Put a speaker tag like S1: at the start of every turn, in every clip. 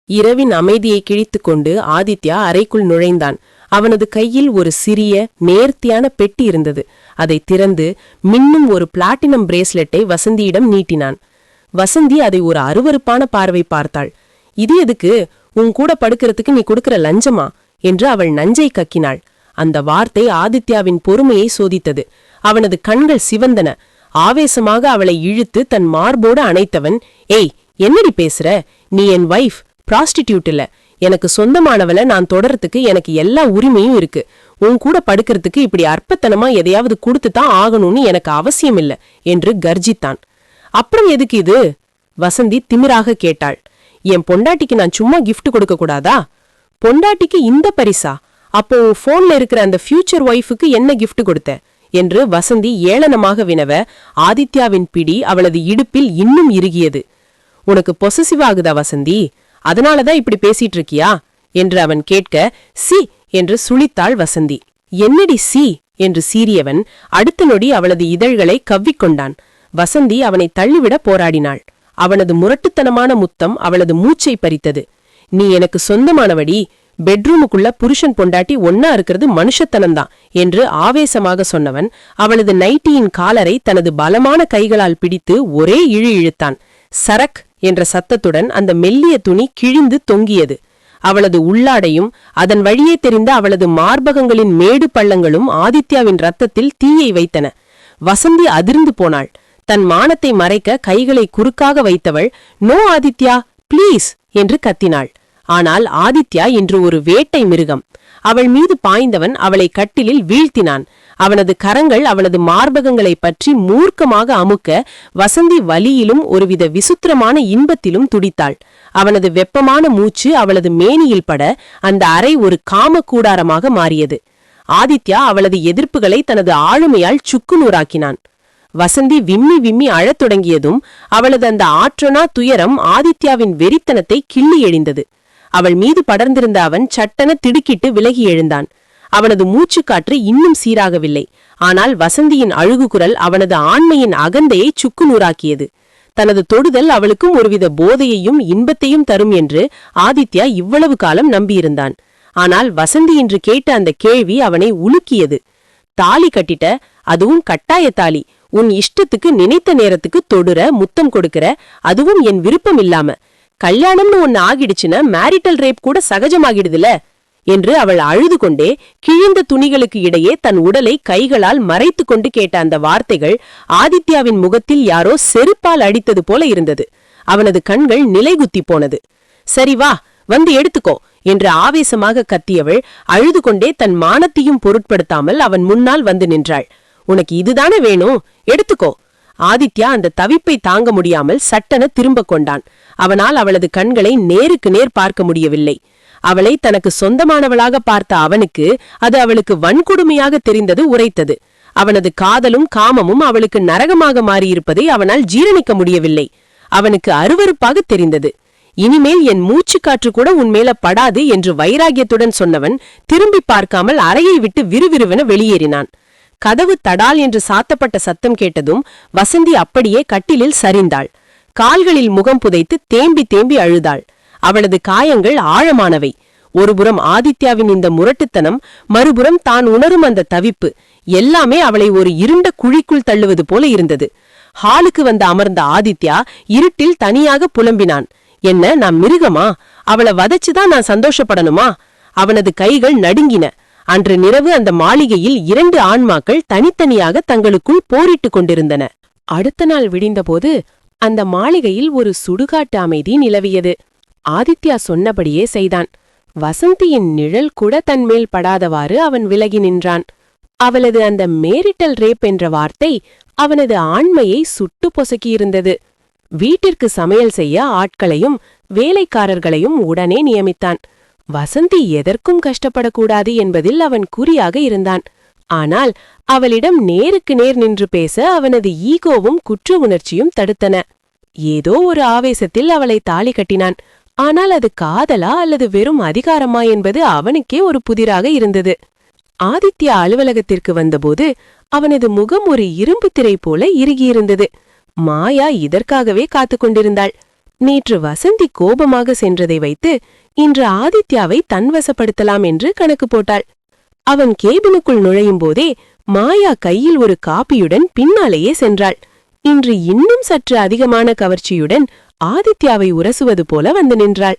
S1: இரவின் அமைதியை கிழித்துக்கொண்டு ஆதித்யா அறைக்குள் நுழைந்தான். அவனது கையில் ஒரு சிறிய நேர்த்தியான பெட்டி இருந்தது. அதை திறந்து மின்னும் ஒரு பிளாட்டினம் பிரேஸ்லெட்டை வசந்தியிடம் நீட்டினான். வசந்தி அதை ஒரு அருவருப்பான பார்வை பார்த்தாள். இது எதுக்கு? உன் கூட படுக்கிறதுக்கு நீ கொடுக்கிற லஞ்சமா என்று அவள் நஞ்சை கக்கினாள். அந்த வார்த்தை ஆதித்யாவின் பொறுமையை சோதித்தது. அவனது கண்கள் சிவந்தன. ஆவேசமாக அவளை இழுத்து தன் மார்போடு அணைத்தவன், ஏய், என்னடி பேசுற? நீ என் வைஃப், பிராஸ்டிடியூட் இல்ல. எனக்கு சொந்தமானவளை நான் தொடறதுக்கு எனக்கு எல்லா உரிமையும் இருக்கு. உன் கூட படுக்கிறதுக்கு இப்படி அற்பத்தனமா எதையாவது கொடுத்துதான் ஆகணும்னு எனக்கு அவசியம் இல்ல என்று கர்ஜித்தான். அப்புறம் எதுக்கு இது? வசந்தி திமிராக கேட்டாள். என் பொண்டாட்டிக்கு நான் சும்மா கிஃப்ட் கொடுக்க கூடாதா? பொண்டாட்டிக்கு இந்த பரிசா? அப்போ உன் போன்ல இருக்கிற அந்த ஃபியூச்சர் ஒய்ஃபுக்கு என்ன கிஃப்ட் கொடுத்த என்று வசந்தி ஏளனமாக வினவ, ஆதித்யாவின் பிடி அவளது இடுப்பில் இன்னும் இறுகியது. உனக்கு பொசசிவ் ஆகுதா வசந்தி? அதனாலதான் இப்படி பேசிட்டு இருக்கியா என்று அவன் கேட்க, சி என்று சுளித்தாள் வசந்தி. என்னடி சி என்று சீறியவன் அடுத்த நொடி அவளது இதழ்களை கவ்விக்கொண்டான். வசந்தி அவனை தள்ளிவிட போராடினாள். அவனது முரட்டுத்தனமான முத்தம் அவளது மூச்சை பறித்தது. நீ எனக்கு சொந்தமானவடி. பெட்ரூமுக்குள்ள புருஷன் பொண்டாட்டி ஒன்னா இருக்கிறது மனுஷத்தனம்தான் என்று ஆவேசமாக சொன்னவன் அவளது நைட்டியின் காலரை தனது பலமான கைகளால் பிடித்து ஒரே இழு இழுத்தான். சரக் என்ற சத்தத்துடன் அந்த மெல்லிய துணி கிழிந்து தொங்கியது. அவளது உள்ளாடையும் அதன் வழியே தெரிந்த அவளது மார்பகங்களின் மேடு பள்ளங்களும் ஆதித்யாவின் ரத்தத்தில் தீயை வைத்தன. வசந்தி அதிர்ந்து போனாள். தன் மானத்தை மறைக்க கைகளை குறுக்காக வைத்தவள், நோ ஆதித்யா, ப்ளீஸ் என்று கத்தினாள். ஆனால் ஆதித்யா இன்று ஒரு வேட்டை மிருகம். அவள் மீது பாய்ந்தவன் அவளை கட்டிலில் வீழ்த்தினான். அவனது கரங்கள் அவளது மார்பகங்களை பற்றி மூர்க்கமாக அமுக்க வசந்தி வலியிலும் ஒருவித விசித்திரமான இன்பத்திலும் துடித்தாள். அவனது வெப்பமான மூச்சு அவளது மேனியில் பட அந்த அறை ஒரு காம கூடாரமாக மாறியது. ஆதித்யா அவளது எதிர்ப்புகளை தனது ஆளுமையால் சுக்குநூறாக்கினான். வசந்தி விம்மி விம்மி அழத் தொடங்கியதும் அவளது அந்த ஆற்றனா துயரம் ஆதித்யாவின் வெறித்தனத்தை கிள்ளி எழிந்தது. அவள் மீது படர்ந்திருந்த அவன் சட்டென திடுக்கிட்டு விலகி எழுந்தான். அவனது மூச்சுக்காற்று இன்னும் சீராகவில்லை. ஆனால் வசந்தியின் அழுகுகுரல் அவனது ஆண்மையின் அகந்தையை சுக்குநூறாக்கியது. தனது தொடுதல் அவளுக்கும் ஒருவித போதையையும் இன்பத்தையும் தரும் என்று ஆதித்யா இவ்வளவு காலம் நம்பியிருந்தான். ஆனால் வசந்தி இன்று கேட்ட அந்த கேள்வி அவனை உலுக்கியது. தாலி கட்டிட்ட, அதுவும் கட்டாய தாலி. உன் இஷ்டத்துக்கு நினைத்த நேரத்துக்கு தொடுற, முத்தம் கொடுக்கிற, அதுவும் என் விருப்பம் இல்லாம. கல்யாணம்னு ஒன்னு ஆகிடுச்சுன்னா மேரிட்டல் ரேப் கூட சகஜமாகிடுதுல என்று அவள் அழுது கொண்டே கிழிந்த துணிகளுக்கு இடையே தன் உடலை கைகளால் மறைத்து கொண்டு கேட்ட அந்த வார்த்தைகள் ஆதித்யாவின் முகத்தில் யாரோ செருப்பால் அடித்தது போல இருந்தது. அவனது கண்கள் நிலைகுத்தி போனது. சரி வா, வந்து எடுத்துக்கோ என்று ஆவேசமாக கத்தியவள் அழுது கொண்டே தன் மானத்தையும் பொருட்படுத்தாமல் அவன் முன்னால் வந்து நின்றாள். உனக்கு இதுதானே வேணும், எடுத்துக்கோ. ஆதித்யா அந்த தவிப்பை தாங்க முடியாமல் சட்டென திரும்ப கொண்டான். அவனால் அவளது கண்களை நேருக்கு நேர் பார்க்க முடியவில்லை. அவளை தனக்கு சொந்தமானவளாக பார்த்த அவனுக்கு அது அவளுக்கு வன்கொடுமையாக தெரிந்தது உரைத்தது. அவனது காதலும் காமமும் அவளுக்கு நரகமாக மாறியிருப்பதை அவனால் ஜீரணிக்க முடியவில்லை. அவனுக்கு அருவருப்பாக தெரிந்தது. இனிமேல் என் மூச்சு காற்று கூட உன்மேல படாது என்று வைராகியத்துடன் சொன்னவன் திரும்பி பார்க்காமல் அறையை விட்டு விறுவிறுவென வெளியேறினான். கதவு தடால் என்று சாத்தப்பட்ட சத்தம் கேட்டதும் வசந்தி அப்படியே கட்டிலில் சரிந்தாள். கால்களில் முகம் புதைத்து தேம்பி தேம்பி அழுதாள். அவளது காயங்கள் ஆழமானவை. ஒருபுறம் ஆதித்யாவின் இந்த முரட்டுத்தனம், மறுபுறம் தான் உணரும் அந்த தவிப்பு, எல்லாமே அவளை ஒரு இருண்ட குழிக்குள் தள்ளுவது போல இருந்தது. ஹாலுக்கு வந்து அமர்ந்த ஆதித்யா இருட்டில் தனியாக புலம்பினான். என்ன, நான் மிருகமா? அவளை வதச்சுதான் நான் சந்தோஷப்படணுமா? அவனது கைகள் நடுங்கின. அன்று நிரவு அந்த மாளிகையில் 2 ஆண்மாக்கள் தனித்தனியாக தங்களுக்குள் போரிட்டு கொண்டிருந்தன. அடுத்த நாள் விடிந்தபோது அந்த மாளிகையில் ஒரு சுடுகாட்டு அமைதி நிலவியது. ஆதித்யா சொன்னபடியே செய்தான். வசந்தியின் நிழல் கூட தன்மேல் படாதவாறு அவன் விலகி நின்றான். அவளது அந்த மேரிட்டல் ரேப் என்ற வார்த்தை அவனது ஆண்மையை சுட்டு பொசுக்கியிருந்தது. வீட்டிற்கு சமையல் செய்ய ஆட்களையும் வேலைக்காரர்களையும் உடனே நியமித்தான். வசந்தி எதற்கும் கஷ்டப்படக்கூடாது என்பதில் அவன் குறியாக இருந்தான். ஆனால் அவளிடம் நேருக்கு நேர் நின்று பேச அவனது ஈகோவும் குற்ற உணர்ச்சியும் தடுத்தன. ஏதோ ஒரு ஆவேசத்தில் அவளை தாலி கட்டினான். ஆனால் அது காதலா அல்லது வெறும் அதிகாரமா என்பது அவனுக்கே ஒரு புதிராக இருந்தது. ஆதித்யா அலுவலகத்திற்கு வந்தபோது அவனது முகம் ஒரு இரும்பு திரை போல இறுகியிருந்தது. மாயா இதற்காகவே காத்து கொண்டிருந்தாள். நேற்று வசந்தி கோபமாக சென்றதை வைத்து இன்று ஆதித்யாவை தன்வசப்படுத்தலாம் என்று கணக்கு போட்டாள். அவன் கேபினுக்குள் நுழையும் போதே மாயா கையில் ஒரு காப்பியுடன் பின்னாலேயே சென்றாள். இன்று இன்னும் சற்று அதிகமான கவர்ச்சியுடன் ஆதித்யாவை உரசுவது போல வந்து நின்றாள்.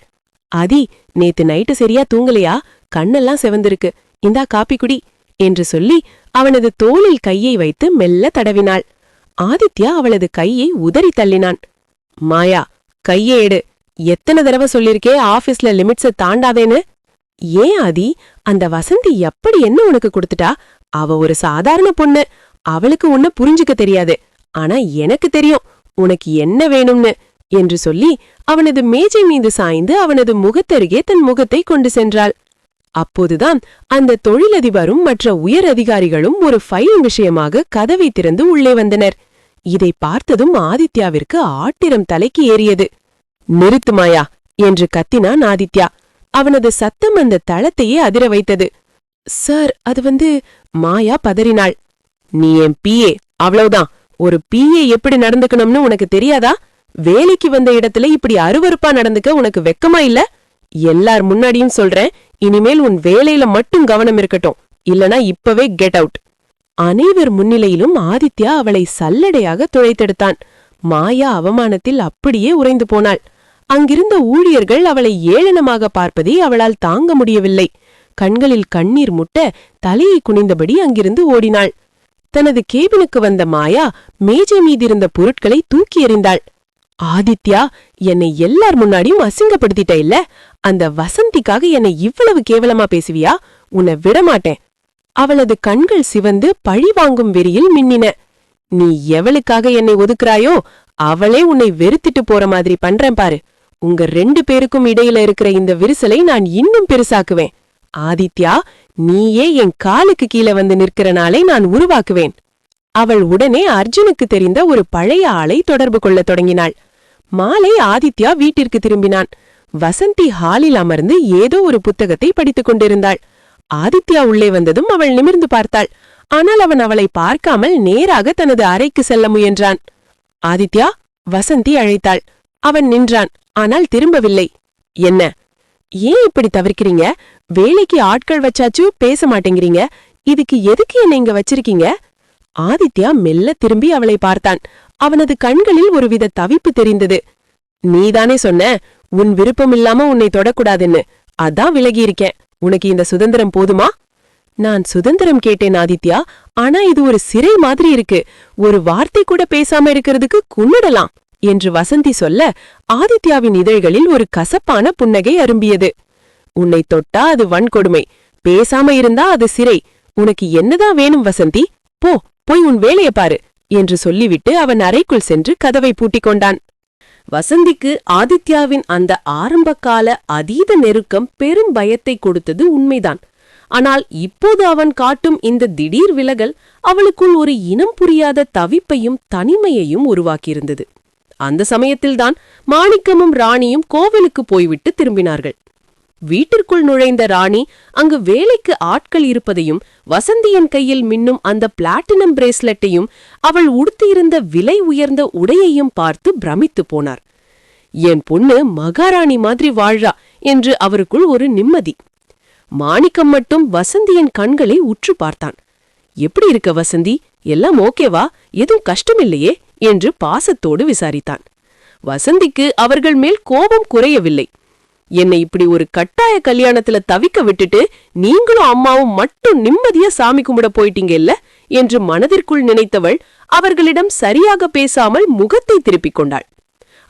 S1: ஆதி, நேத்து நைட்டு சரியா தூங்கலையா? கண்ணெல்லாம் செவந்திருக்கு, இந்தா காப்பி குடி என்று சொல்லி அவனது தோளில் கையை வைத்து மெல்ல தடவினாள். ஆதித்யா அவளது கையை உதறி தள்ளினான். மாயா, கையை எடு. எத்தனை தடவை சொல்லிருக்கே ஆபீஸ்ல லிமிட்ஸ தாண்டாதேன்னு? ஏன் ஆதி, அந்த வசந்தி எப்படி என்ன உனக்கு கொடுத்துட்டா? அவ ஒரு சாதாரண பொண்ணு, அவளுக்கு உன்ன புரிஞ்சுக்க தெரியாது. ஆனா எனக்கு தெரியும் உனக்கு என்ன வேணும்னு என்று சொல்லி அவனது மேஜை மீது சாய்ந்து அவனது முகத்தருகே தன் முகத்தை கொண்டு சென்றாள். அப்போதுதான் அந்த தொழிலதிபரும் மற்ற உயர் அதிகாரிகளும் ஒரு ஃபைல் விஷயமாக கதவை திறந்து உள்ளே வந்தனர். இதை பார்த்ததும் ஆதித்யாவிற்கு ஆட்டிரம் தலைக்கு ஏறியது. நிறுத்து மாயா என்று கத்தினான் ஆதித்யா. அவனது சத்தம் அந்த தளத்தையே அதிர வைத்தது. சார், அது மாயா பதறினாள். நீ என் பிஏ, அவ்வளவுதான். ஒரு பிஏ எப்படி நடந்துக்கணும்னு உனக்கு தெரியாதா? வேலைக்கு வந்த இடத்துல இப்படி அருவருப்பா நடந்துக்க உனக்கு வெக்கமா இல்ல? எல்லார் முன்னாடியும் சொல்றேன், இனிமேல் உன் வேலையில மட்டும் கவனம் இருக்கட்டும், இல்லனா இப்பவே கெட் அவுட். அனைவர் முன்னிலையிலும் ஆதித்யா அவளை சல்லடையாக துளைத்தெடுத்தான். மாயா அவமானத்தில் அப்படியே உறைந்து போனாள். அங்கிருந்த ஊழியர்கள் அவளை ஏளனமாக பார்ப்பதை அவளால் தாங்க முடியவில்லை. கண்களில் கண்ணீர் முட்ட தலையை குனிந்தபடி அங்கிருந்து ஓடினாள். தனது கேபினுக்கு வந்த மாயா மேஜை மீதிருந்த பொருட்களை தூக்கி எறிந்தாள். ஆதித்யா, என்னை எல்லார் முன்னாடியும் அசிங்கப்படுத்திட்ட இல்ல? அந்த வசந்திக்காக என்னை இவ்வளவு கேவலமா பேசுவியா? உன்னை விடமாட்டேன். அவளது கண்கள் சிவந்து பழி வாங்கும் வெறியில் மின்னின. நீ எவளுக்காக என்னை ஒதுக்குறாயோ அவளே உன்னை வெறுத்திட்டு போற மாதிரி பண்றேன் பாரு. உங்க 2 பேருக்கும் இடையில இருக்கிற இந்த விரிசலை நான் இன்னும் பெருசாக்குவேன். ஆதித்யா, நீயே என் காலுக்கு கீழே வந்து நிற்கிற நாளை நான் உருவாக்குவேன். அவள் உடனே அர்ஜுனுக்கு தெரிந்த ஒரு பழைய ஆளை தொடர்பு கொள்ளத் தொடங்கினாள். மாலை ஆதித்யா வீட்டிற்கு திரும்பினான். வசந்தி ஹாலில் அமர்ந்து ஏதோ ஒரு புத்தகத்தை படித்துக் கொண்டிருந்தாள். ஆதித்யா உள்ளே வந்ததும் அவள் நிமிர்ந்து பார்த்தாள். ஆனால் அவன் அவளை பார்க்காமல் நேராக தனது அறைக்கு செல்ல முயன்றான். ஆதித்யா, வசந்தி அழைத்தாள். அவன் நின்றான், ஆனால் திரும்பவில்லை. என்ன? ஏன் இப்படி தவிர்க்கிறீங்க? வேலைக்கு ஆட்கள் வச்சாச்சு, பேச மாட்டேங்கிறீங்க. இதுக்கு எதுக்கு என்ன இங்க வச்சிருக்கீங்க? ஆதித்யா மெல்ல திரும்பி அவளை பார்த்தான். அவனது கண்களில் ஒருவித தவிப்பு தெரிந்தது. நீதானே சொன்ன உன் விருப்பமில்லாம உன்னை தொடக்கூடாதுன்னு, அதான் விலகியிருக்கேன். உனக்கு இந்த சுதந்திரம் போதுமா? நான் சுதந்திரம் கேட்டேன் ஆதித்யா, ஆனா இது ஒரு சிறை மாதிரி இருக்கு. ஒரு வார்த்தை கூட பேசாம இருக்கிறதுக்கு குன்னிடலாம் என்று வசந்தி சொல்ல ஆதித்யாவின் இதழ்களில் ஒரு கசப்பான புன்னகை அரும்பியது. உன்னை தொட்டா அது வன்கொடுமை, பேசாம இருந்தா அது சிறை. உனக்கு என்னதான் வேணும் வசந்தி? போய் உன் வேலைய பாரு என்று சொல்லிவிட்டு அவன் அறைக்குள் சென்று கதவை பூட்டிக் கொண்டான். வசந்திக்கு ஆதித்யாவின் அந்த ஆரம்பகால அதீத நெருக்கம் பெரும் பயத்தை கொடுத்தது உண்மைதான். ஆனால் இப்போது அவன் காட்டும் இந்த திடீர் விலகல் அவளுக்குள் ஒரு இனம் புரியாத தவிப்பையும் தனிமையையும் உருவாக்கியிருந்தது. அந்த சமயத்தில்தான் மாணிக்கமும் ராணியும் கோவிலுக்கு போய்விட்டு திரும்பினார்கள். வீட்டிற்குள் நுழைந்த ராணி அங்கு வேலைக்கு ஆட்கள் இருப்பதையும் வசந்தியின் கையில் மின்னும் அந்த பிளாட்டினம் பிரேஸ்லெட்டையும் அவள் உடுத்தியிருந்த விலை உயர்ந்த உடையையும் பார்த்து பிரமித்து போனார். என் பொண்ணு மகாராணி மாதிரி வாழ்றா என்று அவருக்குள் ஒரு நிம்மதி. மாணிக்கம் மட்டும் வசந்தியின் கண்களை உற்று பார்த்தான். எப்படி இருக்க வசந்தி? எல்லாம் ஓகேவா? எதுவும் கஷ்டமில்லையே என்று பாசத்தோடு விசாரித்தான். வசந்திக்கு அவர்கள் மேல் கோபம் குறையவில்லை. என்னை இப்படி ஒரு கட்டாய கல்யாணத்துல தவிக்க விட்டுட்டு நீங்களும் அம்மாவும் மட்டும் நிம்மதியா சாமி கும்பிட போயிட்டீங்க இல்ல என்று மனதிற்குள் நினைத்தவள் அவர்களிடம் சரியாக பேசாமல் முகத்தை திருப்பிக் கொண்டாள்.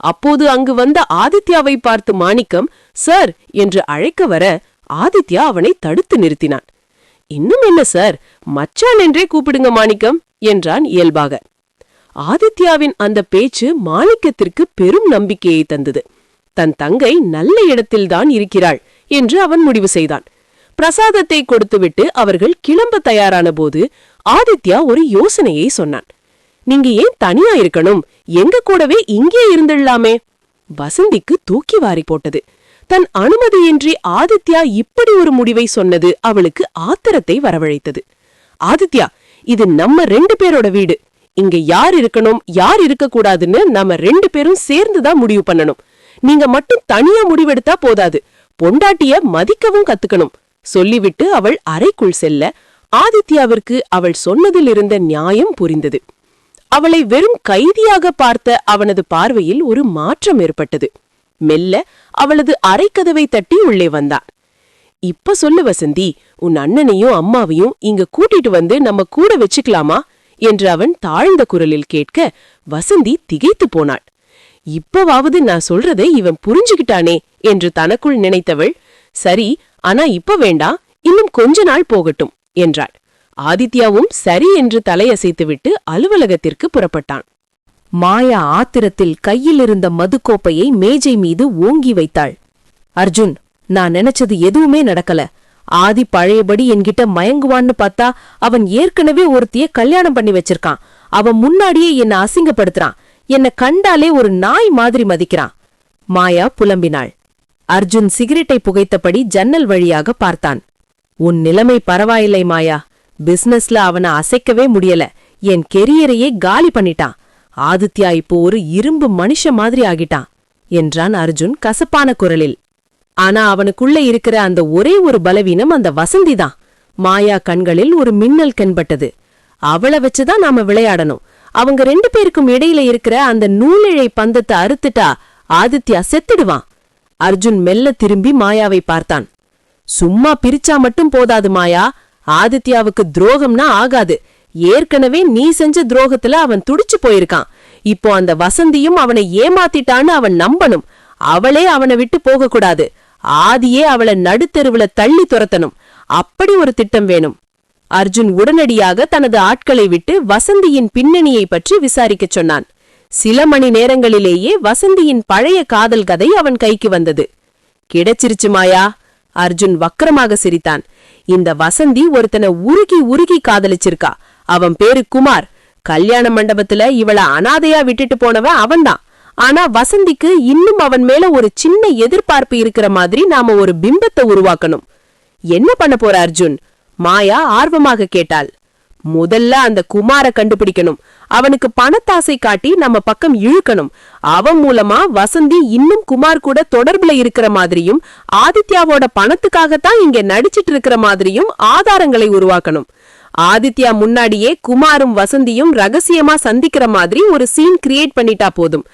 S1: அப்போது அங்கு வந்த ஆதித்யாவை பார்த்து மாணிக்கம் சார் என்று அழைக்க வர ஆதித்யா அவனை தடுத்து நிறுத்தினான். இன்னும் என்ன சார், மச்சான் என்றே கூப்பிடுங்க மாணிக்கம் என்றான் இயல்பாக. ஆதித்யாவின் அந்த பேச்சு மாணிக்கத்திற்கு பெரும் நம்பிக்கையை தந்தது. தன் தங்கை நல்ல இடத்தில்தான் இருக்கிறாள் என்று அவன் முடிவு செய்தான். பிரசாதத்தை கொடுத்துவிட்டு அவர்கள் கிளம்ப தயாரான போது ஆதித்யா ஒரு யோசனையை சொன்னான். நீங்க ஏன் தனியா இருக்கணும்? எங்க கூடவே இங்கே இருந்துடலாமே. வசந்திக்கு தூக்கி வாரி போட்டது. தன் அனுமதியின்றி ஆதித்யா இப்படி ஒரு முடிவை சொன்னது அவளுக்கு ஆத்திரத்தை வரவழைத்தது. ஆதித்யா, இது நம்ம 2 பேரோட வீடு. இங்க யார் இருக்கணும் யார் இருக்கக்கூடாதுன்னு நம்ம 2 பேரும் சேர்ந்துதான் முடிவு பண்ணணும். நீங்க மட்டும் தனியா முடிவெடுத்தா போதாது, பொண்டாட்டிய மதிக்கவும் கத்துக்கணும் சொல்லிவிட்டு அவள் அறைக்குள் செல்ல ஆதித்யாவிற்கு அவள் சொன்னதில் இருந்த நியாயம் புரிந்தது. அவளை வெறும் கைதியாக பார்த்த அவனது பார்வையில் ஒரு மாற்றம் ஏற்பட்டது. மெல்ல அவளது அறைக்கதவை தட்டி உள்ளே வந்தான். இப்ப சொல்லு வசந்தி, உன் அண்ணனையும் அம்மாவையும் இங்க கூட்டிட்டு வந்து நம்ம கூட வச்சுக்கலாமா என்று அவன் தாழ்ந்த குரலில் கேட்க வசந்தி திகைத்து போனாள். இப்பவாவது நான் சொல்றதை இவன் புரிஞ்சுகிட்டானே என்று தனக்குள் நினைத்தவள், சரி, ஆனா இப்ப வேண்டாம், இன்னும் கொஞ்ச நாள் போகட்டும் என்றாள். ஆதித்யாவும் சரி என்று தலையசைத்துவிட்டு அலுவலகத்திற்கு புறப்பட்டான்.
S2: மாயா ஆத்திரத்தில் கையில் இருந்த மதுக்கோப்பையை மேஜை மீது ஓங்கி வைத்தாள். அர்ஜுன், நான் நினைச்சது எதுவுமே நடக்கல. ஆதி பழையபடி என்கிட்ட மயங்குவான்னு பார்த்தா அவன் ஏற்கனவே ஒருத்திய கல்யாணம் பண்ணி வச்சிருக்கான். அவன் முன்னாடியே என்ன அசிங்கப்படுத்துறான். என்ன கண்டாலே ஒரு நாய் மாதிரி மதிக்கிறான். மாயா புலம்பினாள். அர்ஜுன் சிகரெட்டை புகைத்தபடி ஜன்னல் வழியாக பார்த்தான். உன் நிலைமை பரவாயில்லை மாயா. பிசினஸ்ல அவனை அசைக்கவே முடியல. என் கெரியரையே காலி பண்ணிட்டான். ஆதித்யா இப்போ ஒரு இரும்பு மனுஷ மாதிரி ஆகிட்டான் என்றான் அர்ஜுன் கசப்பான குரலில். ஆனா அவனுக்குள்ள இருக்கிற அந்த ஒரே ஒரு பலவீனம் அந்த வசந்திதான். மாயா கண்களில் ஒரு மின்னல் தென்பட்டது. அவளை வச்சுதான் நாம விளையாடணும். அவங்க 2 பேருக்கும் இடையில இருக்கிற அந்த நூலிழை பந்தத்தை அறுத்துட்டா ஆதித்யா செத்துடுவான். அர்ஜுன் மெல்ல திரும்பி மாயாவை பார்த்தான். சும்மா பிரிச்சா மட்டும் போதாது மாயா. ஆதித்யாவுக்கு துரோகம்னா ஆகாது. ஏற்கனவே நீ செஞ்ச துரோகத்துல அவன் துடிச்சு போயிருக்கான். இப்போ அந்த வசந்தியும் அவனை ஏமாத்திட்டான்னு அவன் நம்பணும். அவளே அவனை விட்டு போகக்கூடாது. ஆதியே அவளை நடுத்தெருவுல தள்ளி துரத்தணும். அப்படி ஒரு திட்டம் வேணும். அர்ஜுன் உடனடியாக தனது ஆட்களை விட்டு வசந்தியின் பின்னணியை பற்றி விசாரிக்கச் சொன்னான். சில மணி நேரங்களிலேயே வசந்தியின் பழைய காதல் கதை அவன் கைக்கு வந்தது. கிடைச்சிருச்சு மாயா. அர்ஜுன் வக்கரமாக சிரித்தான். இந்த வசந்தி ஒருத்தனை உருகி உருகி காதலிச்சிருக்கா. அவன் பேரு குமார். கல்யாண மண்டபத்துல இவள அனாதையா விட்டுட்டு போனவன் அவன்தான். ஆனா வசந்திக்கு இன்னும் அவன் மேல ஒரு சின்ன எதிர்பார்ப்பு இருக்கிற மாதிரி நாம ஒரு பிம்பத்தை உருவாக்கணும். என்ன பண்ண போற அர்ஜுன்? மாயா ஆர்வமாக கேட்டாள். முதல்ல அந்த குமார கண்டுபிடிக்கணும். அவனுக்கு பணத்தாசை காட்டி நம்ம பக்கம் இழுக்கணும். அவன் மூலமா வசந்தி இன்னும் குமார் கூட தொடர்புல இருக்கிற மாதிரியும் ஆதித்யாவோட பணத்துக்காகத்தான் இங்க நடிச்சிட்டு இருக்கிற மாதிரியும் ஆதாரங்களை உருவாக்கணும். ஆதித்யா முன்னாடியே குமாரும் வசந்தியும் ரகசியமா சந்திக்கிற மாதிரி ஒரு சீன் கிரியேட் பண்ணிட்டா போதும்.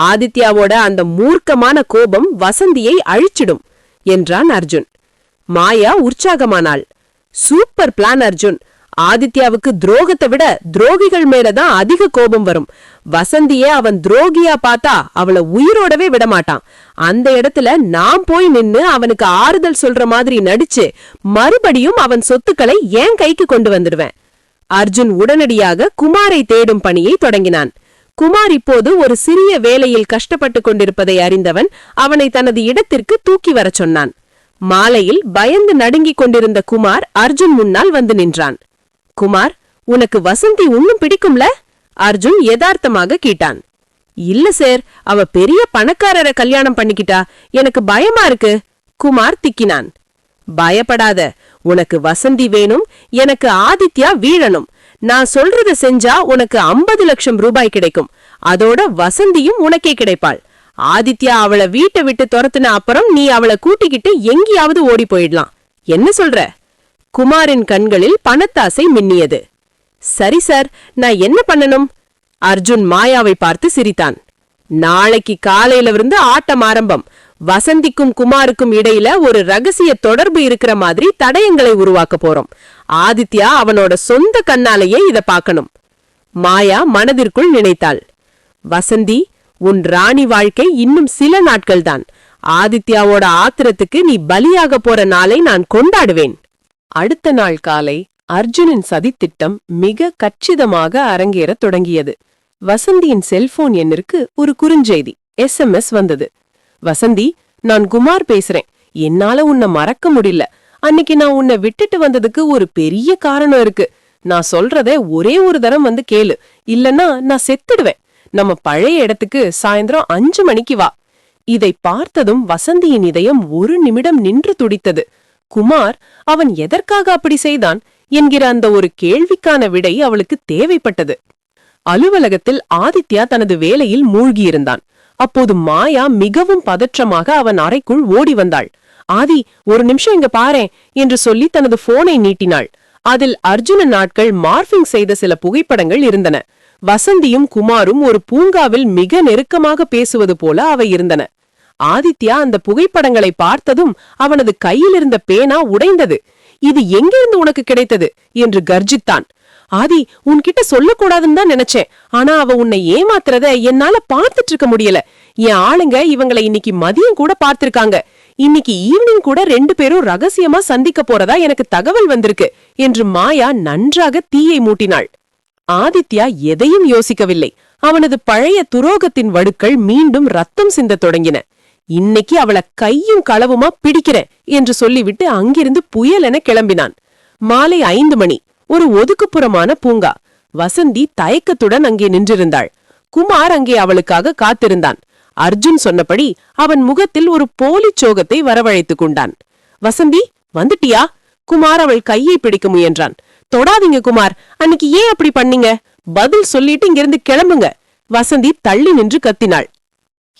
S2: ஆதித்யாவோட அந்த மூர்க்கமான கோபம் வசந்தியை அழிச்சிடும் என்றான் அர்ஜுன். மாயா உற்சாகமானாள். Super plan Arjun. ஆதித்யாவுக்கு துரோகத்தை விட துரோகிகள் மேலதான் அதிக கோபம் வரும். வசந்தியே அவன் துரோகியா பார்த்தா அவளை உயிரோடவே விடமாட்டான். அந்த இடத்துல நான் போய் நின்னு அவனுக்கு ஆறுதல் சொல்ற மாதிரி நடிச்சு மறுபடியும் அவன் சொத்துக்களை என் கைக்கு கொண்டு வந்துடுவேன். அர்ஜுன் உடனடியாக குமாரை தேடும் பணியை தொடங்கினான். குமார் இப்போது ஒரு சிறிய வேலையில் கஷ்டப்பட்டு கொண்டிருப்பதை அறிந்தவன் அவனை தனது இடத்திற்கு தூக்கி வரச் சொன்னான். மாலையில் பயந்து நடுங்கிக் கொண்டிருந்த குமார் அர்ஜுன் முன்னால் வந்து நின்றான். குமார், உனக்கு வசந்தி இன்னும் பிடிக்கும்ல? அர்ஜுன் யதார்த்தமாக கேட்டான். இல்ல சார், அவ பெரிய பணக்காரரை கல்யாணம் பண்ணிக்கிட்டா. எனக்கு பயமா இருக்கு. குமார் திக்கினான். பயப்படாத. உனக்கு வசந்தி வேணும், எனக்கு ஆதித்யா வீழணும். நான் சொல்றத செஞ்சா உனக்கு 50 லட்சம் ரூபாய் கிடைக்கும். அதோட வசந்தியும் உனக்கே கிடைப்பாள். ஆதித்யா அவளை வீட்டை விட்டு துரத்துன அப்புறம் நீ அவளை கூட்டிக்கிட்டு எங்கேயாவது ஓடி போயிடலாம். என்ன சொல்ற? குமாரின் கண்களில் பணத்தாசை மின்னியது. சரி சார், நான் என்ன பண்ணணும்? அர்ஜுன் மாயாவை பார்த்து சிரித்தான். நாளைக்கு காலையில இருந்து ஆட்டம் ஆரம்பம். வசந்திக்கும் குமாருக்கும் இடையில ஒரு ரகசிய தொடர்பு இருக்கிற மாதிரி தடயங்களை உருவாக்க போறோம். ஆதித்யா அவனோட சொந்த கண்ணாலேயே இத பார்க்கணும். மாயா மனதிற்குள் நினைத்தாள். வசந்தி, உன் ராணி வாழ்க்கை இன்னும் சில நாட்கள்தான். ஆதித்யாவோட ஆத்திரத்துக்கு நீ பலியாக போற நாளை நான் கொண்டாடுவேன். அடுத்த நாள் காலை அர்ஜுனின் சதித்திட்டம் மிக கச்சிதமாக அரங்கேறத் தொடங்கியது. வசந்தியின் செல்போன் எண்ணிற்கு ஒரு குறுஞ்செய்தி SMS வந்தது. வசந்தி, நான் குமார் பேசுறேன். என்னால உன்னை மறக்க முடியல. அன்னைக்கு நான் உன்னை விட்டுட்டு வந்ததுக்கு ஒரு பெரிய காரணம் இருக்கு. நான் சொல்றத ஒரே ஒரு தரம் வந்து கேளு, இல்லன்னா நான் செத்துடுவேன். நம்ம பழைய இடத்துக்கு சாயந்தரம் 5 மணிக்கு வா. இதை பார்த்ததும் வசந்தியின் இதயம் ஒரு நிமிடம் நின்று துடித்தது. குமார் அவன் எதற்காக அப்படி செய்தான் என்கிற அந்த ஒரு கேள்விக்கான விடை அவளுக்கு தேவைப்பட்டது. அலுவலகத்தில் ஆதித்யா தனது வேலையில் மூழ்கியிருந்தான்.
S1: அப்போது மாயா மிகவும் பதற்றமாக அவன் அறைக்குள் ஓடி வந்தாள். ஆதி, ஒரு நிமிஷம் இங்க பாரேன் என்று சொல்லி தனது போனை நீட்டினாள். அதில் அர்ஜுன நாட்கள் மார்பிங் செய்த சில புகைப்படங்கள் இருந்தன. வசந்தியும் குமாரும் ஒரு பூங்காவில் மிக நெருக்கமாக பேசுவது போல அவை இருந்தன. ஆதித்யா அந்த புகைப்படங்களை பார்த்ததும் அவனது கையில் இருந்த பேனா உடைந்தது. இது எங்கிருந்து உனக்கு கிடைத்தது என்று கர்ஜித்தான். ஆதி, உன்கிட்ட சொல்லக்கூடாதுன்னு தான் நினைச்சேன். ஆனா அவ உன்னை ஏமாத்துறத என்னால பார்த்துட்டு இருக்க முடியல. என் ஆளுங்க இவங்களை இன்னைக்கு மதியம் கூட பார்த்திருக்காங்க. இன்னைக்கு ஈவினிங் கூட 2 பேரும் ரகசியமா சந்திக்க போறதா எனக்கு தகவல் வந்திருக்கு என்று மாயா நன்றாக தீயை மூட்டினாள். ஆதித்யா எதையும் யோசிக்கவில்லை. அவனது பழைய துரோகத்தின் வடுக்கள் மீண்டும் ரத்தம் சிந்த தொடங்கின. இன்னைக்கு அவளை கையும் களவுமா பிடிக்கிறேன் என்று சொல்லிவிட்டு அங்கிருந்து புயலென கிளம்பினான். மாலை 5 மணி. ஒரு ஒதுக்குப்புறமான பூங்கா. வசந்தி தயக்கத்துடன் அங்கே நின்றிருந்தாள். குமார் அங்கே அவளுக்காக காத்திருந்தான். அர்ஜுன் சொன்னபடி அவன் முகத்தில் ஒரு போலி சோகத்தை வரவழைத்துக் கொண்டான். வசந்தி, வந்துட்டியா? குமார் அவள் கையை பிடிக்க முயன்றான். தொடாதீங்க குமார், அன்னைக்கு ஏன் அப்படி பண்ணீங்க? பதில் சொல்லிட்டு இங்கிருந்து கிளம்புங்க. வசந்தி தள்ளி நின்று கத்தினாள்.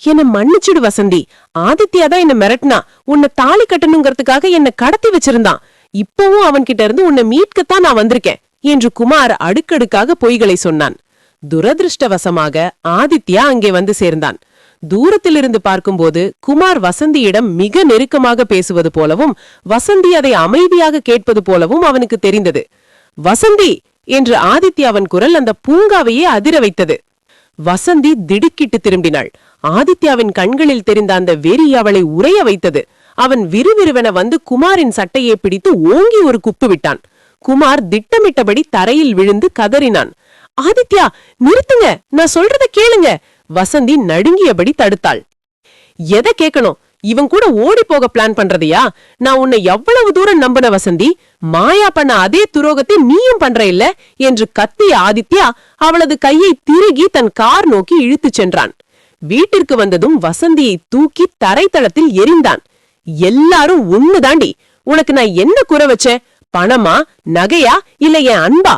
S1: என்ன மன்னிச்சிடு வசந்தி, ஆதித்யா தான் என்ன மிரட்டினா. உன்னை தாலி கட்டணுங்கிறதுக்காக என்ன கடத்தி வச்சிருந்தான். இப்பவும் அவன்கிட்ட இருந்து உன்னை மீட்கத்தான் நான் வந்திருக்கேன் என்று குமார் அடுக்கடுக்காக பொய்களை சொன்னான். துரதிருஷ்டவசமாக ஆதித்யா அங்கே வந்து சேர்ந்தான். தூரத்திலிருந்து பார்க்கும்போது குமார் வசந்தியிடம் மிக நெருக்கமாக பேசுவது போலவும் வசந்தி அதை அமைதியாக கேட்பது போலவும் அவனுக்கு தெரிந்தது. வசந்தி என்று ஆதித்யாவின் குரல் அந்த பூங்காவையே அதிர வைத்தது. வசந்தி திடுக்கிட்டு திரும்பினாள். ஆதித்யாவின் கண்களில் தெரிந்த அந்த வெறி அவளை உறைய வைத்தது. அவன் விறுவிறுவென வந்து குமாரின் சட்டையை பிடித்து ஓங்கி ஒரு குப்பு விட்டான். குமார் திட்டமிட்டபடி தரையில் விழுந்து கதறினான். ஆதித்யா, நிறுத்துங்க, நான் சொல்றத கேளுங்க. வசந்தி நடுங்கியபடி தடுத்தாள். எதை கேட்கணும்? இவன் கூட ஓடி போக பிளான் பண்றதையா? நான் உன்னை எவ்வளவு தூரம் நம்பின வசந்தி? மாயா பண்ண அதே துரோகத்தை நீயும் பண்ற இல்ல என்று கத்திய ஆதித்யா அவளது கையை திருகி தன் கார் நோக்கி இழுத்துச் சென்றான். வீட்டிற்கு வந்ததும் வசந்தியை தூக்கி தரைத்தளத்தில் எரிந்தான். எல்லாரும் ஒண்ணுதாண்டி. உனக்கு நான் என்ன குறை வச்சேன்? பணமா, நகையா, இல்ல என் அன்பா?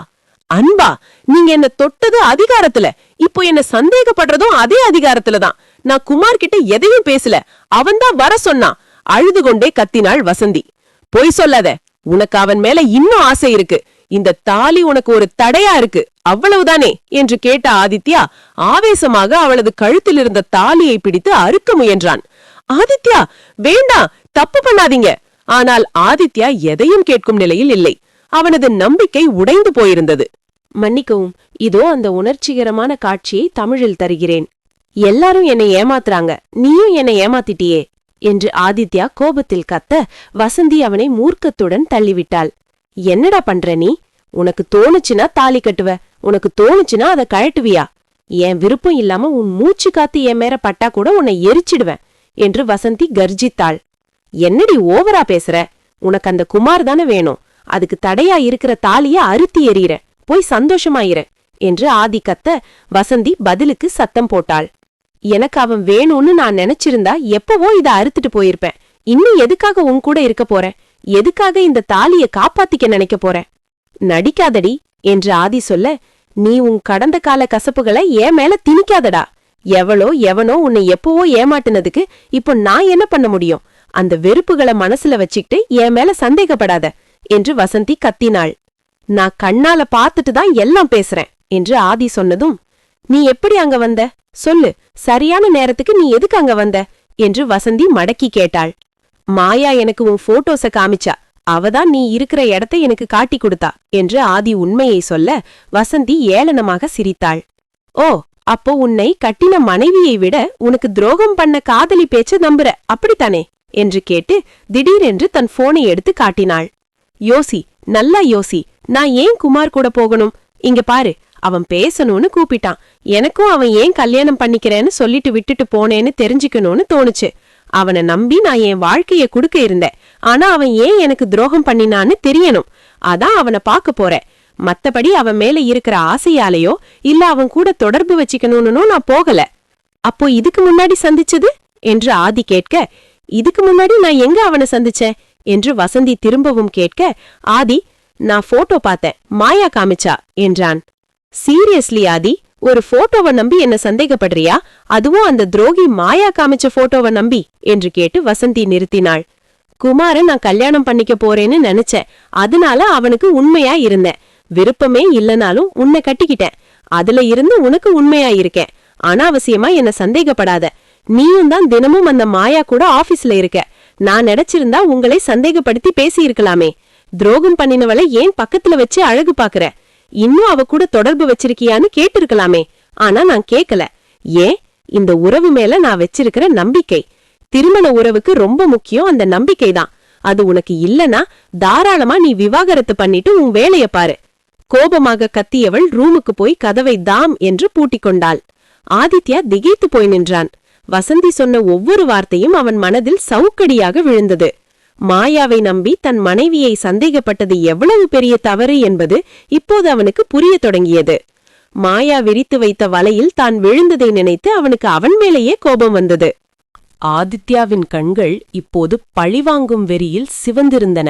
S1: அன்பா? நீங்க என்ன தொட்டது அதிகாரத்துல, இப்போ என்ன சந்தேகப்படுறதும் அதே அதிகாரத்துலதான். நான் குமார் கிட்ட எதையும் பேசல, அவன்தான் வர சொன்னான். அழுது கொண்டே கத்தினாள் வசந்தி. பொய் சொல்லாத, உனக்கு அவன் மேல இன்னும் ஆசை இருக்கு. இந்த தாலி உனக்கு ஒரு தடையா இருக்கு, அவ்வளவுதானே என்று கேட்ட ஆதித்யா ஆவேசமாக அவளது கழுத்தில் இருந்த தாலியை பிடித்து அறுக்க முயன்றான். ஆதித்யா, வேண்டாம், தப்பு பண்ணாதீங்க. ஆனால் ஆதித்யா எதையும் கேட்கும் நிலையில் இல்லை. அவனது நம்பிக்கை உடைந்து போயிருந்தது. மன்னிக்கவும், இதோ அந்த உணர்ச்சிகரமான காட்சியை தமிழில் தருகிறேன். எல்லாரும் என்னை ஏமாத்துறாங்க, நீயும் என்னை ஏமாத்திட்டியே என்று ஆதித்யா கோபத்தில் கத்த வசந்தி அவனை மூர்க்கத்துடன் தள்ளிவிட்டாள். என்னடா பண்ற நீ? உனக்கு தோணுச்சுன்னா தாலி கட்டுவ, உனக்கு தோணுச்சுன்னா அதை கழட்டுவியா? என் விருப்பம் இல்லாம உன் மூச்சு காத்து என் மேல பட்டா கூட உன்னை எரிச்சிடுவேன் என்று வசந்தி கர்ஜித்தாள். என்னடி ஓவரா பேசுற? உனக்கு அந்த குமார் தானே வேணும். அதுக்கு தடையா இருக்கிற தாலிய அறுத்தி எறிகிற, போய் சந்தோஷமாயிர என்று ஆதி கத்த வசந்தி பதிலுக்கு சத்தம் போட்டாள். எனக்கு அவன் வேணும்னு நான் நினைச்சிருந்தா எப்பவோ இத அறுத்துட்டு போயிருப்பேன். இன்னும் எதுக்காக உன் கூட இருக்க போறேன்? எதுக்காக இந்த தாலிய காப்பாத்திக்க நினைக்க போறேன்? நடிக்காதடி என்று ஆதி சொல்ல, நீ உன் கடந்த கால கசப்புகளை என் மேல திணிக்காதடா. எவனோ உன்னை எப்பவோ ஏமாட்டினதுக்கு இப்போ நான் என்ன பண்ண முடியும்? அந்த வெறுப்புகளை மனசுல வச்சுக்கிட்டு என் மேல சந்தேகப்படாத என்று வசந்தி கத்தினாள். நான் கண்ணால பார்த்துட்டு தான் எல்லாம் பேசுறேன் என்று ஆதி சொன்னதும், நீ எப்படி அங்க வந்த? சொல்லு, சரியான நேரத்துக்கு நீ எதுக்கு அங்க வந்த என்று வசந்தி மடக்கி கேட்டாள். மாயா எனக்கு உன் போட்டோஸ காமிச்சா, அவதான் நீ இருக்கிற இடத்தை எனக்கு காட்டி கொடுத்தா என்று ஆதி உண்மையை சொல்ல வசந்தி ஏளனமாக சிரித்தாள். ஓ, அப்போ உன்னை கட்டின மனைவியை விட உனக்கு துரோகம் பண்ண காதலி பேச்ச நம்புற, அப்படித்தானே என்று கேட்டு திடீரென்று தன் போனை எடுத்து காட்டினாள். யோசி, நல்லா யோசி. நான் ஏன் குமார் கூட போகணும்? இங்க பாரு, அவன் பேசணும்னு கூப்பிட்டான். எனக்கும் அவன் ஏன் கல்யாணம் பண்ணிக்கிறேன்னு சொல்லிட்டு விட்டுட்டு போனேன்னு தெரிஞ்சுக்கணும்னு தோணுச்சு. அவனை நம்பி நான் என் வாழ்க்கைய குடுக்க இருந்தேன். ஆனா அவன் ஏன் எனக்கு துரோகம் பண்ணினான்னு தெரியணும். அதான் அவனை பார்க்க போறேன். மத்தபடி அவன் மேல இருக்கிற ஆசையாலேயோ இல்ல அவன் கூட தொடர்பு வச்சுக்கணும்னு நான் போகல. அப்போ இதுக்கு முன்னாடி சந்திச்சது என்று ஆதி கேட்க, இதுக்கு முன்னாடி நான் எங்க அவனை சந்திச்சேன் என்று வசந்தி திரும்பவும் கேட்க, ஆதி, நான் போட்டோ பார்த்தேன், மாயா காமிச்சா என்றான். சீரியஸ்லி ஆதி, ஒரு போட்டோவை நம்பி என்ன சந்தேகப்படுறியா? அதுவும் அந்த துரோகி மாயா காமிச்ச போட்டோவை நம்பி என்று கேட்டு வசந்தி நிறுத்தினாள். குமார நான் கல்யாணம் பண்ணிக்க போறேன்னு நினைச்சேன். அதனால அவனுக்கு உண்மையா இருந்தேன். விருப்பமே இல்லனாலும் உன்னை கட்டிக்கிட்டேன். அதுல இருந்து உனக்கு உண்மையா இருக்கேன். அனாவசியமா என்ன சந்தேகப்படாத. நீயும் தான் தினமும் அந்த மாயா கூட ஆபீஸ்ல இருக்க. நான் நினைச்சிருந்தா உங்களை சந்தேகப்படுத்தி பேசி இருக்கலாமே. துரோகம் பண்ணினவளை ஏன் பக்கத்துல வச்சு அழகு பாக்குற? இன்னும் அவ கூட தொடர்பு வச்சிருக்கியான்னு கேட்டிருக்கலாமே. ஆனா நான் கேக்கல. ஏன்? இந்த உறவு மேல நான் வச்சிருக்கிற நம்பிக்கை. திருமண உறவுக்கு ரொம்ப முக்கியம் அந்த நம்பிக்கைதான். அது உனக்கு இல்லனா தாராளமா நீ விவாகரத்து பண்ணிட்டு உன் வேலைய பாரு. கோபமாக கத்தியவள் ரூமுக்கு போய் கதவை தாம் என்று பூட்டிக் கொண்டாள். ஆதித்யா திகைத்து போய் நின்றான். வசந்தி சொன்ன ஒவ்வொரு வார்த்தையும் அவன் மனதில் சவுக்கடியாக விழுந்தது. மாயாவை நம்பி தன் மனைவியை சந்தேகப்பட்டது எவ்வளவு பெரிய தவறு என்பது இப்போது அவனுக்கு புரியத் தொடங்கியது. மாயா விரித்து வைத்த வலையில் தான் விழுந்ததை நினைத்து அவனுக்கு அவன் மேலேயே கோபம் வந்தது. ஆதித்யாவின் கண்கள் இப்போது பழிவாங்கும் வெறியில் சிவந்திருந்தன.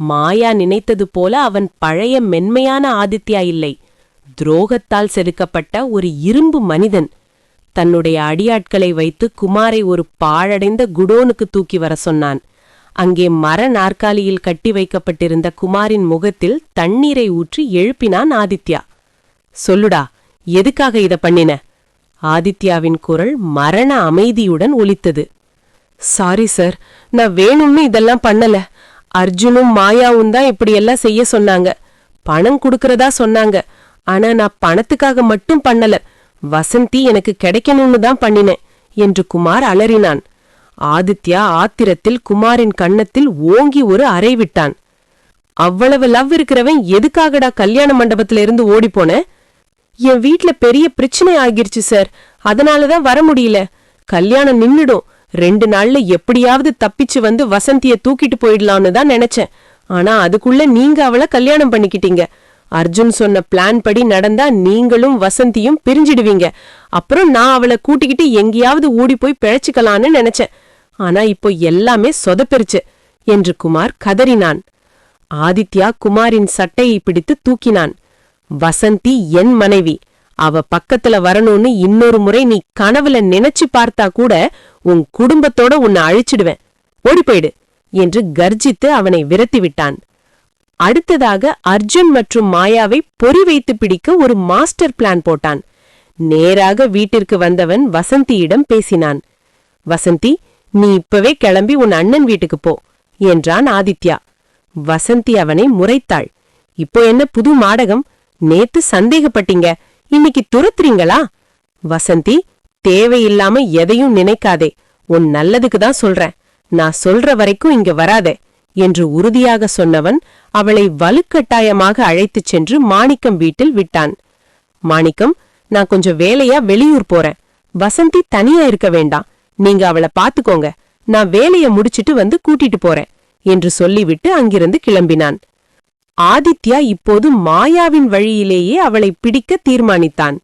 S1: மாயா நினைத்தது போல அவன் பழைய மென்மையான ஆதித்யா இல்லை. துரோகத்தால் செதுக்கப்பட்ட ஒரு இரும்பு மனிதன். தன்னுடைய அடியாட்களை வைத்து குமாரை ஒரு பாழடைந்த குடோனுக்கு தூக்கி வர சொன்னான். அங்கே மர நாற்காலியில் கட்டி வைக்கப்பட்டிருந்த குமாரின் முகத்தில் தண்ணீரை ஊற்றி எழுப்பினான் ஆதித்யா. சொல்லுடா, எதுக்காக இத பண்ணின? ஆதித்யாவின் குரல் மரண அமைதியுடன் ஒலித்தது. சாரி சார், நான் வேணும்னு இதெல்லாம் பண்ணல. அர்ஜுனும் மாயாவும் தான் இப்படியெல்லாம் செய்ய சொன்னாங்க. பணம் குடுக்கறதா சொன்னாங்க. ஆனா நான் பணத்துக்காக மட்டும் பண்ணல. வசந்தி எனக்கு கிடைக்கணும்னு தான் பண்ணினேன் என்று குமார் அலறினான். ஆதித்யா ஆத்திரத்தில் குமாரின் கன்னத்தில் ஓங்கி ஒரு அறை விட்டான். அவ்வளவு லவ் இருக்கிறவன் எதுக்காகடா கல்யாண மண்டபத்துல இருந்து ஓடிப்போன? என் வீட்ல பெரிய பிரச்சனை ஆகிருச்சு சார், அதனாலதான் வர முடியல. கல்யாணம் நின்னுடும். 2 நாள்ல எப்படியாவது தப்பிச்சு வந்து வசந்திய தூக்கிட்டு போயிடலான்னு தான் நினைச்சேன். ஆனா அதுக்குள்ள நீங்க அவளை கல்யாணம் பண்ணிக்கிட்டீங்க. அர்ஜுன் சொன்ன பிளான் படி நடந்தா நீங்களும் வசந்தியும் பிரிஞ்சிடுவீங்க. அப்புறம் நான் அவளை கூட்டிக்கிட்டு எங்கேயாவது ஓடி போய் பிழைச்சிக்கலான்னு நினைச்சேன். ஆனா இப்போ எல்லாமே சொதப்பெருச்சு என்று குமார் கதறினான். ஆதித்யா குமாரின் சட்டையை பிடித்து தூக்கினான். வசந்தி என் மனைவி. அவ பக்கத்துல வரணும்னு இன்னொரு முறை நீ கனவுல நினைச்சு பார்த்தா கூட உன் குடும்பத்தோட உன்னை அழிச்சிடுவேன். ஓடிப்போயிடு என்று கர்ஜித்து அவனை விரட்டிவிட்டான். அடுத்ததாக அர்ஜுன் மற்றும் மாயாவை பொறி வைத்து பிடிக்க ஒரு மாஸ்டர் பிளான் போட்டான். நேராக வீட்டிற்கு வந்தவன் வசந்தியிடம் பேசினான். வசந்தி, நீ இப்பவே கிளம்பி உன் அண்ணன் வீட்டுக்கு போ என்றான் ஆதித்யா. வசந்தி அவனை முறைத்தாள். இப்போ என்ன புது நாடகம்? நேத்து சந்தேகப்பட்டீங்க, இன்னைக்கு துரத்துறீங்களா? வசந்தி, தேவையில்லாம எதையும் நினைக்காதே. உன் நல்லதுக்குதான் சொல்றேன். நான் சொல்ற வரைக்கும் இங்க வராதே என்று உறுதியாக சொன்னவன் அவளை வலுக்கட்டாயமாக அழைத்துச் சென்று மாணிக்கம் வீட்டில் விட்டான். மாணிக்கம், நான் கொஞ்சம் வேலையா வெளியூர் போறேன். வசந்தி தனியா இருக்க வேண்டாம். நீங்க அவளை பாத்துக்கோங்க. நான் வேலைய முடிச்சிட்டு வந்து கூட்டிட்டு போறேன் என்று சொல்லிவிட்டு அங்கிருந்து கிளம்பினான். ஆதித்யா இப்போது மாயாவின் வழியிலேயே அவளை பிடிக்க தீர்மானித்தான்.